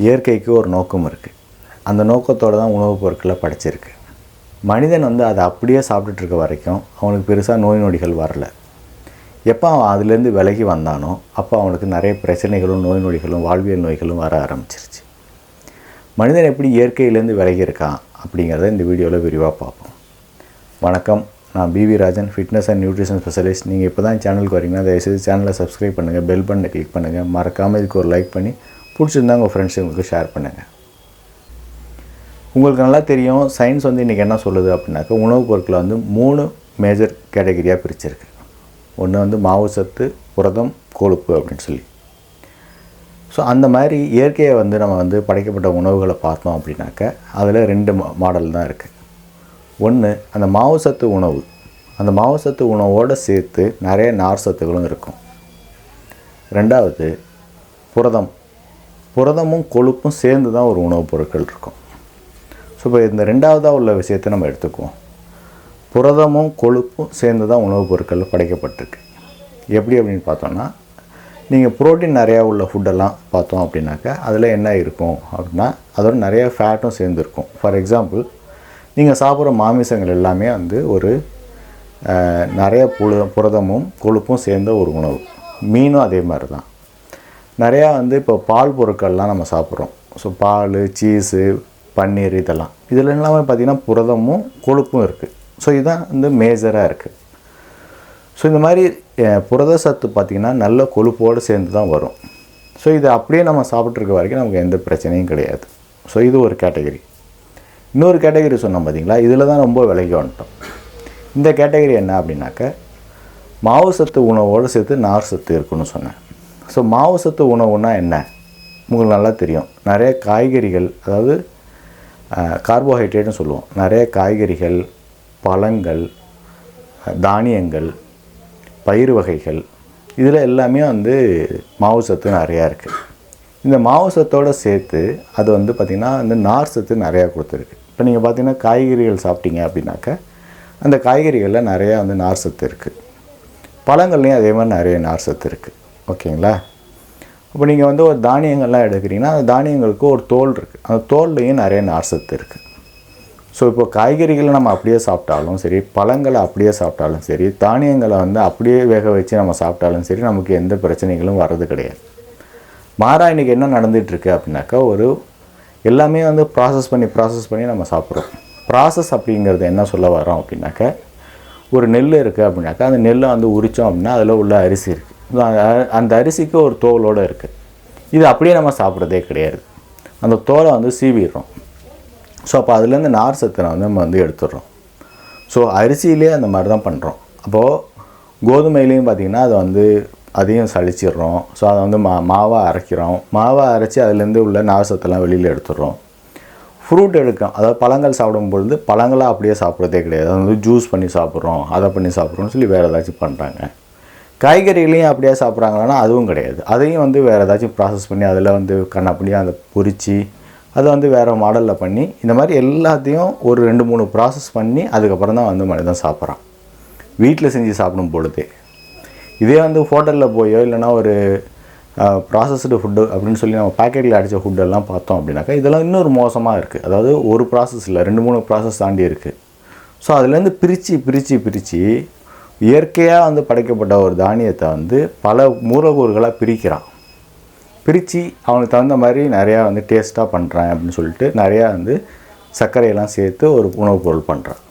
இயற்கைக்கு ஒரு நோக்கம் இருக்குது. அந்த நோக்கத்தோடு தான் உணவுப் பொருட்களை படைச்சிருக்கு. மனிதன் வந்து அதை அப்படியே சாப்பிட்டுட்ருக்க வரைக்கும் அவனுக்கு பெருசாக நோய் நொடிகள் வரல. எப்போ அவன் அதுலேருந்து விலகி வந்தானோ அப்போ அவனுக்கு நிறைய பிரச்சனைகளும் நோய் நொடிகளும் வாழ்வியல் நோய்களும் வர ஆரம்பிச்சிருச்சு. மனிதன் எப்படி இயற்கையிலேருந்து விலகி இருக்கான் அப்படிங்கிறத இந்த வீடியோவில் விரிவாக பார்ப்போம். வணக்கம், நான் PV Rajan, fitness and nutrition specialist. நீங்கள் இப்போ தான் சேனலுக்கு வரீங்கன்னா தயவுசெய்து சேனலை சப்ஸ்கிரைப் பண்ணுங்கள், பெல் பட்டனை கிளிக் பண்ணுங்கள், மறக்காமல் இதுக்கு ஒரு லைக் பண்ணி பிடிச்சிருந்தா உங்கள் ஃப்ரெண்ட்ஸுங்களுக்கு ஷேர் பண்ணுங்கள். உங்களுக்கு நல்லா தெரியும், சயின்ஸ் வந்து இன்றைக்கி என்ன சொல்லுது அப்படின்னாக்கா, உணவுப் பொருட்களை வந்து 3 மேஜர் கேட்டகரியாக பிரிச்சிருக்கு. ஒன்று வந்து மாவு சத்து, புரதம், கொழுப்பு அப்படின்னு சொல்லி. ஸோ அந்த மாதிரி இயற்கையை வந்து நம்ம வந்து படைக்கப்பட்ட உணவுகளை பார்த்தோம் அப்படின்னாக்கா அதில் 2 மாடல் தான் இருக்குது. ஒன்று அந்த மாவு சத்து உணவு. அந்த மாவு சத்து உணவோடு சேர்த்து நிறைய நார் சத்துகளும் இருக்கும். ரெண்டாவது புரதம். புரதமும் கொழுப்பும் சேர்ந்து தான் ஒரு உணவுப் பொருட்கள் இருக்கும். ஸோ இப்போ இந்த ரெண்டாவதாக உள்ள விஷயத்தை நம்ம எடுத்துக்குவோம். புரதமும் கொழுப்பும் சேர்ந்து தான் உணவுப் பொருட்கள் படைக்கப்பட்டிருக்கு. எப்படி அப்படின்னு பார்த்தோன்னா, நீங்கள் புரோட்டீன் நிறையா உள்ள ஃபுட்டெல்லாம் பார்த்தோம் அப்படின்னாக்கா அதில் என்ன இருக்கும் அப்படின்னா, அதோட நிறைய ஃபேட்டும் சேர்ந்துருக்கும். ஃபார் எக்ஸாம்பிள், நீங்கள் சாப்பிட்ற மாமிசங்கள் எல்லாமே வந்து ஒரு நிறைய புரதமும் கொழுப்பும் சேர்ந்த ஒரு உணவு. மீனும் அதே மாதிரி தான். நிறையா வந்து இப்போ பால் பொருட்கள்லாம் நம்ம சாப்பிட்றோம். ஸோ பால், சீஸு, பன்னீர், இதெல்லாம் இதில் எல்லாமே பார்த்திங்கன்னா புரதமும் கொழுப்பும் இருக்குது. ஸோ இதுதான் வந்து மேஜராக இருக்குது. ஸோ இந்த மாதிரி புரத சத்து பார்த்திங்கன்னா நல்ல கொழுப்போடு சேர்ந்து தான் வரும். ஸோ இது அப்படியே நம்ம சாப்பிட்ருக்க வரைக்கும் நமக்கு எந்த பிரச்சனையும் கிடையாது. ஸோ இது ஒரு கேட்டகரி. இன்னொரு கேட்டகரி சொன்னோம் பார்த்திங்களா, இதில் தான் ரொம்ப விலகி வந்துட்டோம். இந்த கேட்டகரி என்ன அப்படின்னாக்க, மாவு சத்து உணவோடு சேர்த்து நார் சத்து இருக்குன்னு சொன்னேன். ஸோ மாவு சத்து உணவுன்னா என்ன உங்களுக்கு நல்லா தெரியும். நிறைய காய்கறிகள், அதாவது கார்போஹைட்ரேட்னு சொல்லுவோம். நிறைய காய்கறிகள், பழங்கள், தானியங்கள், பயிர் வகைகள், இதில் எல்லாமே வந்து மாவு சத்து நிறையா இருக்குது. இந்த மாவு சத்தோடு சேர்த்து அது வந்து பார்த்திங்கன்னா வந்து நார் சத்து நிறையா கொடுத்துருக்கு. இப்போ நீங்கள் பார்த்திங்கன்னா காய்கறிகள் சாப்பிட்டீங்க அப்படின்னாக்கா அந்த காய்கறிகளில் நிறையா வந்து நார் சத்து இருக்குது. பழங்கள்லேயும் அதே மாதிரி நிறைய நார் சத்து இருக்குது. ஓகேங்களா? இப்போ நீங்கள் வந்து ஒரு தானியங்கள்லாம் எடுக்கிறீங்கன்னா அந்த தானியங்களுக்கு ஒரு தோல் இருக்குது. அந்த தோல்லையும் நிறைய நார் சத்து இருக்குது. ஸோ இப்போ காய்கறிகளை நம்ம அப்படியே சாப்பிட்டாலும் சரி, பழங்களை அப்படியே சாப்பிட்டாலும் சரி, தானியங்களை வந்து அப்படியே வேக வச்சு நம்ம சாப்பிட்டாலும் சரி, நமக்கு எந்த பிரச்சனைகளும் வர்றது கிடையாது. மாறா இன்றைக்கி என்ன நடந்துகிட்ருக்கு அப்படின்னாக்கா, எல்லாமே வந்து ப்ராசஸ் பண்ணி நம்ம சாப்பிட்றோம். ப்ராசஸ் அப்படிங்கிறது என்ன சொல்ல வரோம் அப்படின்னாக்கா, ஒரு நெல் இருக்குது அப்படின்னாக்கா அந்த நெல்லை வந்து உரித்தோம் அப்படின்னா அதில் உள்ள அரிசி இருக்குது. அந்த அரிசிக்கு ஒரு தோலோடு இருக்குது. இது அப்படியே நம்ம சாப்பிட்றதே கிடையாது. அந்த தோலை வந்து சீவிடுறோம். ஸோ அப்போ அதுலேருந்து நார் சத்தை வந்து நம்ம வந்து எடுத்துடுறோம். ஸோ அரிசியிலே அந்த மாதிரி தான் பண்ணுறோம். அப்போது கோதுமையிலையும் பார்த்திங்கன்னா அதை வந்து அதையும் சளிச்சிடுறோம். ஸோ அதை வந்து மாவாக அரைக்கிறோம். மாவாக அரைச்சி அதுலேருந்து உள்ள நார் சத்தெல்லாம் வெளியில் எடுத்துடுறோம். ஃப்ரூட் எடுக்கும், அதாவது பழங்கள் சாப்பிடும்பொழுது பழங்களாக அப்படியே சாப்பிட்றதே கிடையாது. அதை வந்து ஜூஸ் பண்ணி சாப்பிட்றோம், அதை பண்ணி சாப்பிட்றோம்னு சொல்லி வேறு ஏதாச்சும் பண்ணுறாங்க. காய்கறிகளையும் அப்படியே சாப்பிட்றாங்கன்னா அதுவும் கிடையாது. அதையும் வந்து வேறு ஏதாச்சும் ப்ராசஸ் பண்ணி அதில் வந்து கண்ணாப்படியாக அதை பொரித்து அதை வந்து வேறு மாடலில் பண்ணி, இந்த மாதிரி எல்லாத்தையும் ஒரு 2-3 ப்ராசஸ் பண்ணி அதுக்கப்புறம் தான் வந்து மனிதன் சாப்பிட்றான், வீட்டில் செஞ்சு சாப்பிடும் பொழுதே. இதே வந்து ஹோட்டலில் போயோ இல்லைனா ஒரு ப்ராசஸ்டு ஃபுட்டு அப்படின்னு சொல்லி நம்ம பேக்கெட்டில் அடித்த ஃபுட்டெல்லாம் பார்த்தோம் அப்படின்னாக்கா இதெல்லாம் இன்னொரு மோசமாக இருக்குது. அதாவது ஒரு ப்ராசஸ் இல்லை, 2-3 ப்ராசஸ் தாண்டி இருக்குது. ஸோ அதுலேருந்து பிரித்து இயற்கையாக வந்து படைக்கப்பட்ட ஒரு தானியத்தை வந்து பல மூலக்கூறுகளாக பிரித்து அவனுக்கு தகுந்த மாதிரி நிறையா வந்து டேஸ்ட்டாக பண்ணுறான் அப்படின்னு சொல்லிட்டு நிறையா வந்து சர்க்கரையெல்லாம் சேர்த்து ஒரு உணவுப் பொருள் பண்ணுறான்.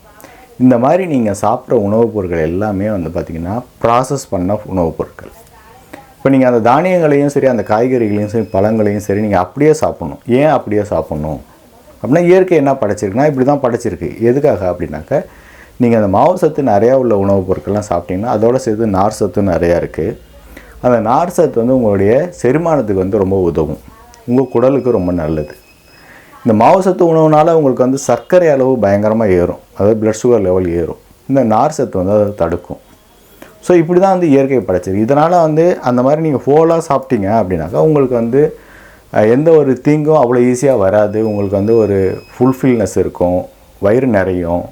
இந்த மாதிரி நீங்கள் சாப்பிட்ற உணவுப் பொருட்கள் எல்லாமே வந்து பார்த்திங்கன்னா ப்ராசஸ் பண்ண உணவுப் பொருட்கள். இப்போ நீங்கள் அந்த தானியங்களையும் சரி, அந்த காய்கறிகளையும் சரி, பழங்களையும் சரி நீங்கள் அப்படியே சாப்பிட்ணும். ஏன் அப்படியே சாப்பிட்ணும் அப்படின்னா, இயற்கை என்ன படைச்சிருக்குன்னா இப்படி தான் படைச்சிருக்கு. எதுக்காக அப்படின்னாக்கா, நீங்கள் அந்த மாவு சத்து நிறையா உள்ள உணவுப் பொருட்கள்லாம் சாப்பிட்டிங்கன்னா அதோடு சேர்த்து நார் சத்து நிறையா இருக்குது. அந்த நார் சத்து வந்து உங்களுடைய செரிமானத்துக்கு வந்து ரொம்ப உதவும், உங்கள் குடலுக்கு ரொம்ப நல்லது. இந்த மாவு சத்து உணவுனால உங்களுக்கு வந்து சர்க்கரை அளவு பயங்கரமாக ஏறும், அதாவது பிளட் சுகர் லெவல் ஏறும். இந்த நார் சத்து வந்து அதை தடுக்கும். ஸோ இப்படி தான் வந்து இயற்கை படைச்சிருக்கு. இதனால் வந்து அந்த மாதிரி நீங்கள் ஃபோலாக சாப்பிட்டீங்க அப்படின்னாக்கா உங்களுக்கு வந்து எந்த ஒரு தீங்கும் அவ்வளோ ஈஸியாக வராது. உங்களுக்கு வந்து ஒரு ஃபுல்ஃபில்னஸ் இருக்கும், வயிறு நிறையும்,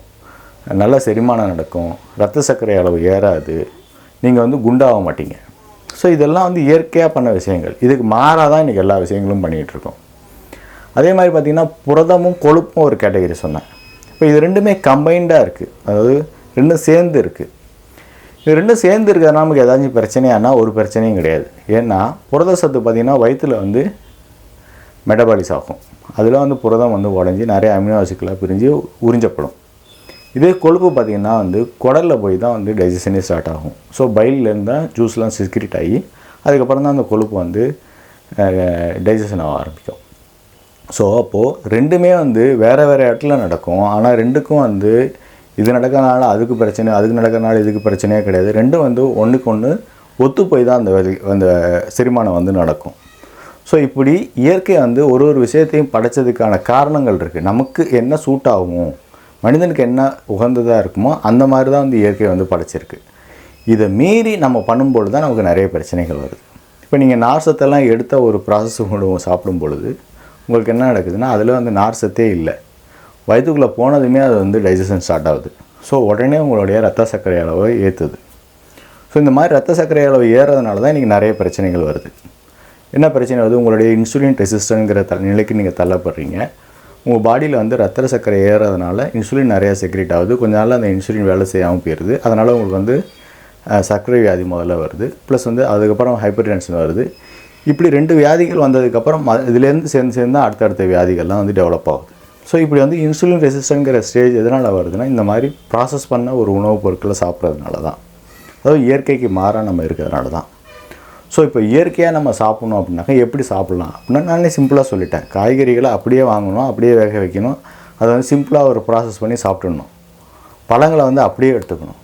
நல்ல செரிமானம் நடக்கும், ரத்த சர்க்கரை அளவு ஏறாது, நீங்கள் வந்து குண்டாக மாட்டீங்க. ஸோ இதெல்லாம் வந்து இயற்கையாக பண்ண விஷயங்கள். இதுக்கு மாறாக தான் இன்றைக்கி எல்லா விஷயங்களும் பண்ணிகிட்ருக்கோம். அதே மாதிரி பார்த்திங்கன்னா புரதமும் கொழுப்பும் ஒரு கேட்டகரி சொன்னேன். இப்போ இது ரெண்டுமே கம்பைண்டாக இருக்குது, அதாவது ரெண்டும் சேர்ந்து இருக்குது. இது ரெண்டும் சேர்ந்து இருக்கிறதுனால நமக்கு ஏதாச்சும் பிரச்சனையானா ஒரு பிரச்சனையும் கிடையாது. ஏன்னா புரத சத்து பார்த்திங்கன்னா வயிற்றில் வந்து மெட்டபாலிஸ் ஆகும். அதில் வந்து புரதம் வந்து உடஞ்சி நிறைய அமினோ ஆசிட்களாக பிரிஞ்சு உறிஞ்சப்படும். இதே கொழுப்பு பார்த்திங்கன்னா வந்து குடலில் போய் தான் வந்து டைஜஷனே ஸ்டார்ட் ஆகும். ஸோ பைல்லேருந்து தான் ஜூஸ்லாம் சிக்ரிட் ஆகி அதுக்கப்புறம் தான் அந்த கொழுப்பு வந்து டைஜஷன் ஆக ஆரம்பிக்கும். ஸோ அப்போது ரெண்டுமே வந்து வேறு வேறு இடத்துல நடக்கும். ஆனால் ரெண்டுக்கும் வந்து இது நடக்கிறனால அதுக்கு பிரச்சனை, அதுக்கு நடக்கிறனால இதுக்கு பிரச்சனையே கிடையாது. ரெண்டும் வந்து ஒன்றுக்கு ஒன்று ஒத்து போய் தான் அந்த செரிமானம் வந்து நடக்கும். ஸோ இப்படி இயற்கை வந்து ஒரு விஷயத்தையும் படைச்சதுக்கான காரணங்கள் இருக்குது. நமக்கு என்ன சூட் ஆகும், மனிதனுக்கு என்ன உகந்ததாக இருக்குமோ அந்த மாதிரி தான் வந்து இயற்கை வந்து படைச்சிருக்கு. இதை மீறி நம்ம பண்ணும்பொழுது தான் நமக்கு நிறைய பிரச்சனைகள் வருது. இப்போ நீங்கள் நார் சத்தெல்லாம் எடுத்த ஒரு ப்ராசஸ் உணவு சாப்பிடும் பொழுது உங்களுக்கு என்ன நடக்குதுன்னா அதில் வந்து நார் சத்தே இல்லை. வயிற்றுக்குள்ளே போனதுமே அது வந்து டைஜஷன் ஸ்டார்ட் ஆகுது. ஸோ உடனே உங்களுடைய ரத்த சர்க்கரை அளவை ஏற்றுது. ஸோ இந்த மாதிரி ரத்த சர்க்கரை அளவு ஏறதுனால தான் இன்றைக்கி நிறைய பிரச்சனைகள் வருது. என்ன பிரச்சனை வருது, உங்களுடைய இன்சுலின் ரெசிஸ்டன்ட்ங்கிற நிலைக்கு நீங்கள் தள்ளப்படுறீங்க. உங்கள் பாடியில் வந்து ரத்த சர்க்கரை ஏறதுனால இன்சுலின் நிறையா செக்ரேட் ஆகுது. கொஞ்ச நாள் அந்த இன்சுலின் வேலை செய்யாமல் போயிடுது. அதனால் உங்களுக்கு வந்து சர்க்கரை வியாதி முதல்ல வருது. ப்ளஸ் வந்து அதுக்கப்புறம் ஹைப்பர் டென்ஷன் வருது. இப்படி 2 வியாதிகள் வந்ததுக்கப்புறம் இதுலேருந்து சேர்ந்து அடுத்தடுத்த வியாதிகள்லாம் வந்து டெவலப் ஆகுது. ஸோ இப்படி வந்து இன்சுலின் ரெசிஸ்டன்ட்ங்கிற ஸ்டேஜ் எதனால் வருதுன்னா இந்த மாதிரி ப்ராசஸ் பண்ண ஒரு உணவுப் பொருட்களை சாப்பிட்றதுனால தான், அதாவது இயற்கைக்கு மாறாக நம்ம இருக்கிறதுனால தான். ஸோ இப்போ இயற்கையாக நம்ம சாப்பிட்ணும் அப்படின்னாக்கா எப்படி சாப்பிட்லாம் அப்படின்னா நானே சிம்பிளாக சொல்லிட்டேன். காய்கறிகளை அப்படியே வாங்கணும், அப்படியே வேக வைக்கணும், அதை வந்து சிம்பிளாக ஒரு ப்ராசஸ் பண்ணி சாப்பிட்டுடணும். பழங்களை வந்து அப்படியே எடுத்துக்கணும்.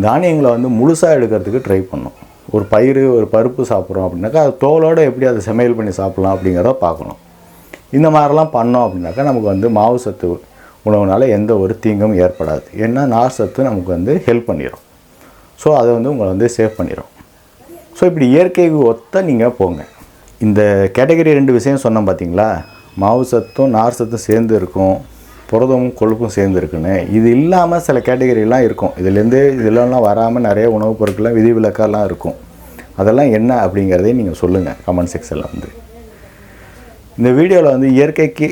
தானியங்களை வந்து முழுசாக எடுக்கிறதுக்கு ட்ரை பண்ணணும். ஒரு பயிறு ஒரு பருப்பு சாப்பிட்றோம் அப்படின்னாக்கா அது தோலோடு எப்படி அதை சமையல் பண்ணி சாப்பிட்லாம் அப்படிங்கிறத பார்க்கணும். இந்த மாதிரிலாம் பண்ணோம் அப்படின்னாக்கா நமக்கு வந்து மாவு சத்து உணவுனால் எந்த ஒரு தீங்கும் ஏற்படாது. ஏன்னா நார் சத்து நமக்கு வந்து ஹெல்ப் பண்ணிடும். ஸோ அதை வந்து உங்களை வந்து சேவ் பண்ணிடும். ஸோ இப்படி இயற்கைக்கு ஒத்த நீங்கள் போங்க. இந்த கேட்டகரி 2 விஷயம் சொன்னோம் பார்த்தீங்களா, மாவு சத்தும் நார் சத்தும் சேர்ந்து இருக்கும், புரதமும் கொழுப்பும் சேர்ந்து இருக்குன்னு. இது இல்லாமல் சில கேட்டகரிலாம் இருக்கும். இதெல்லாம் வராமல் நிறைய உணவுப் பொருட்கள்லாம் விதிவிலக்கெல்லாம் இருக்கும். அதெல்லாம் என்ன அப்படிங்கிறதையும் நீங்கள் சொல்லுங்கள் கமெண்ட் செக்ஷனில் வந்து. இந்த வீடியோவில் வந்து இயற்கைக்கு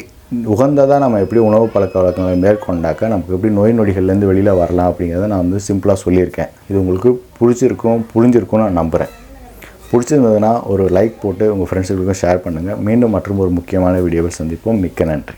உகந்ததாக நம்ம எப்படி உணவு பழக்க வழக்கங்களை மேற்கொண்டாக்க நமக்கு எப்படி நோய் நொடிகள்லேருந்து வெளியில் வரலாம் அப்படிங்கிறத நான் வந்து சிம்பிளாக சொல்லியிருக்கேன். இது உங்களுக்கு புரிஞ்சிருக்கும்னு நான் நம்புகிறேன். பிடிச்சிருந்ததுன்னா ஒரு லைக் போட்டு உங்கள் ஃப்ரெண்ட்ஸுகளுக்கும் ஷேர் பண்ணுங்கள். மீண்டும் மற்றும் ஒரு முக்கியமான வீடியோவில் சந்திப்போம். மிக்க நன்றி.